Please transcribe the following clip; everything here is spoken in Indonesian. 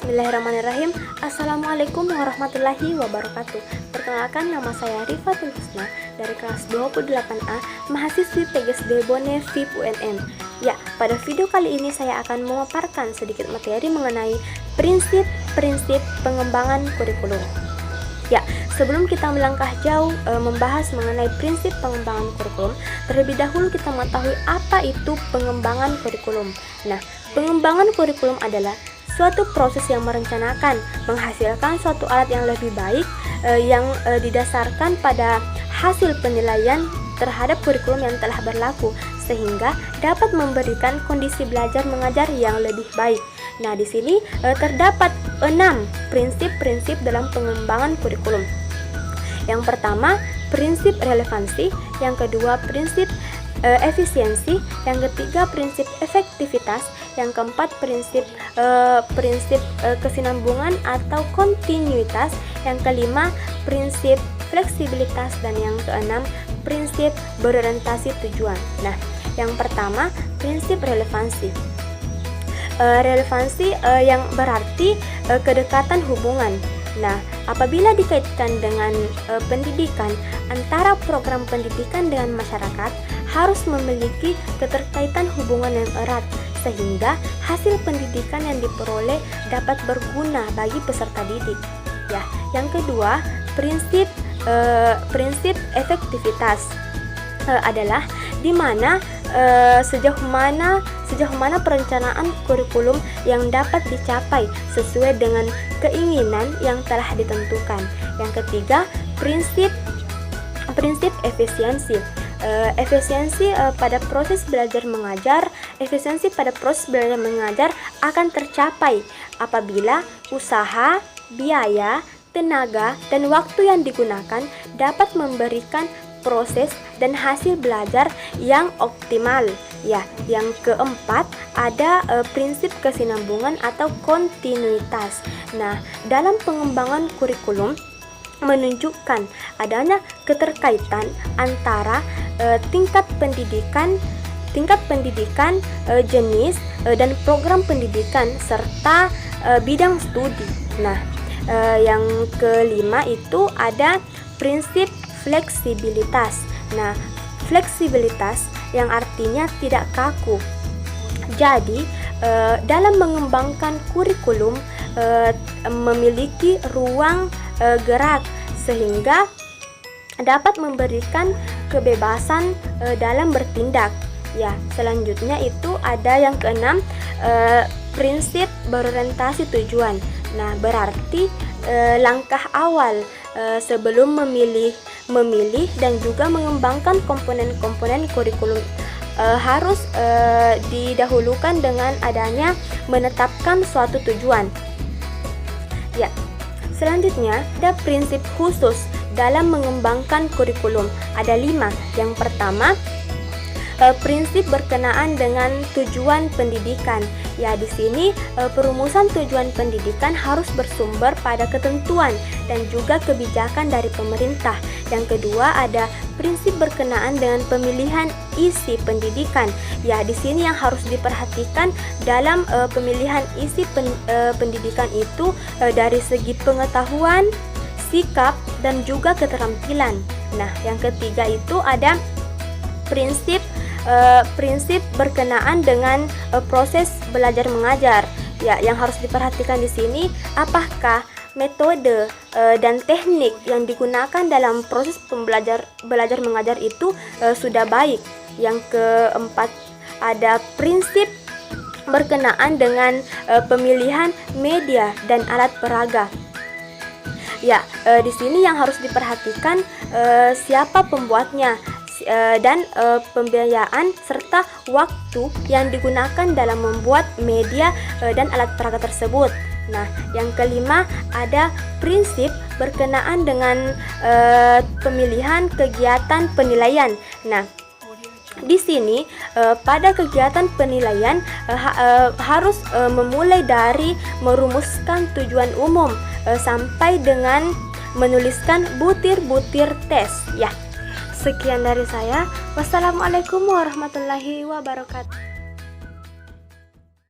Bismillahirrahmanirrahim. Assalamualaikum warahmatullahi wabarakatuh. Perkenalkan, nama saya Rifatul Husna dari kelas 28A, mahasiswi PGSD Bone FIP UNM. Ya, pada video kali ini saya akan memaparkan sedikit materi mengenai prinsip-prinsip pengembangan kurikulum. Ya, sebelum kita melangkah jauh membahas mengenai prinsip pengembangan kurikulum, terlebih dahulu kita mengetahui apa itu pengembangan kurikulum. Nah, pengembangan kurikulum adalah suatu proses yang merencanakan, menghasilkan suatu alat yang lebih baik yang didasarkan pada hasil penilaian terhadap kurikulum yang telah berlaku, sehingga dapat memberikan kondisi belajar mengajar yang lebih baik. Nah, di sini terdapat 6 prinsip-prinsip dalam pengembangan kurikulum. Yang pertama, prinsip relevansi. Yang kedua, prinsip efisiensi. Yang ketiga, prinsip efektivitas. Yang keempat, prinsip kesinambungan atau kontinuitas. Yang kelima, prinsip fleksibilitas. Dan yang keenam, prinsip berorientasi tujuan. Nah, yang pertama, prinsip relevansi. Relevansi yang berarti kedekatan hubungan. Nah, apabila dikaitkan dengan pendidikan, antara program pendidikan dengan masyarakat harus memiliki keterkaitan hubungan yang erat, sehingga hasil pendidikan yang diperoleh dapat berguna bagi peserta didik. Ya, yang kedua, prinsip efektivitas adalah di mana sejauh mana perencanaan kurikulum yang dapat dicapai sesuai dengan keinginan yang telah ditentukan. Yang ketiga, prinsip efisiensi. Efisiensi pada proses belajar mengajar. Efisiensi pada proses belajar mengajar akan tercapai apabila usaha, biaya, tenaga, dan waktu yang digunakan dapat memberikan proses dan hasil belajar yang optimal. Ya, yang keempat ada prinsip kesinambungan atau kontinuitas. Nah, dalam pengembangan kurikulum menunjukkan adanya keterkaitan antara tingkat pendidikan, jenis dan program pendidikan serta bidang studi. Nah, yang kelima itu ada prinsip fleksibilitas. Nah, fleksibilitas yang artinya tidak kaku. Jadi, dalam mengembangkan kurikulum memiliki ruang gerak sehingga dapat memberikan kebebasan dalam bertindak. Ya, selanjutnya itu ada yang keenam, prinsip berorientasi tujuan. Nah, berarti langkah awal sebelum memilih dan juga mengembangkan komponen-komponen kurikulum harus didahulukan dengan adanya menetapkan suatu tujuan. Ya, selanjutnya ada prinsip khusus dalam mengembangkan kurikulum. Ada 5. Yang pertama, prinsip berkenaan dengan tujuan pendidikan. Ya, di sini perumusan tujuan pendidikan harus bersumber pada ketentuan dan juga kebijakan dari pemerintah. Yang kedua, ada prinsip berkenaan dengan pemilihan isi pendidikan. Ya, di sini yang harus diperhatikan dalam pemilihan isi pendidikan itu dari segi pengetahuan, sikap, dan juga keterampilan. Nah, yang ketiga itu ada prinsip berkenaan dengan proses belajar mengajar. Ya, yang harus diperhatikan di sini apakah metode dan teknik yang digunakan dalam proses belajar mengajar itu sudah baik. Yang keempat ada prinsip berkenaan dengan pemilihan media dan alat peraga. Ya, di sini yang harus diperhatikan siapa pembuatnya dan pembiayaan serta waktu yang digunakan dalam membuat media dan alat peraga tersebut. Nah, yang kelima ada prinsip berkenaan dengan pemilihan kegiatan penilaian. Nah, di sini pada kegiatan penilaian harus memulai dari merumuskan tujuan umum sampai dengan menuliskan butir-butir tes. Ya. Sekian dari saya. Wassalamualaikum warahmatullahi wabarakatuh.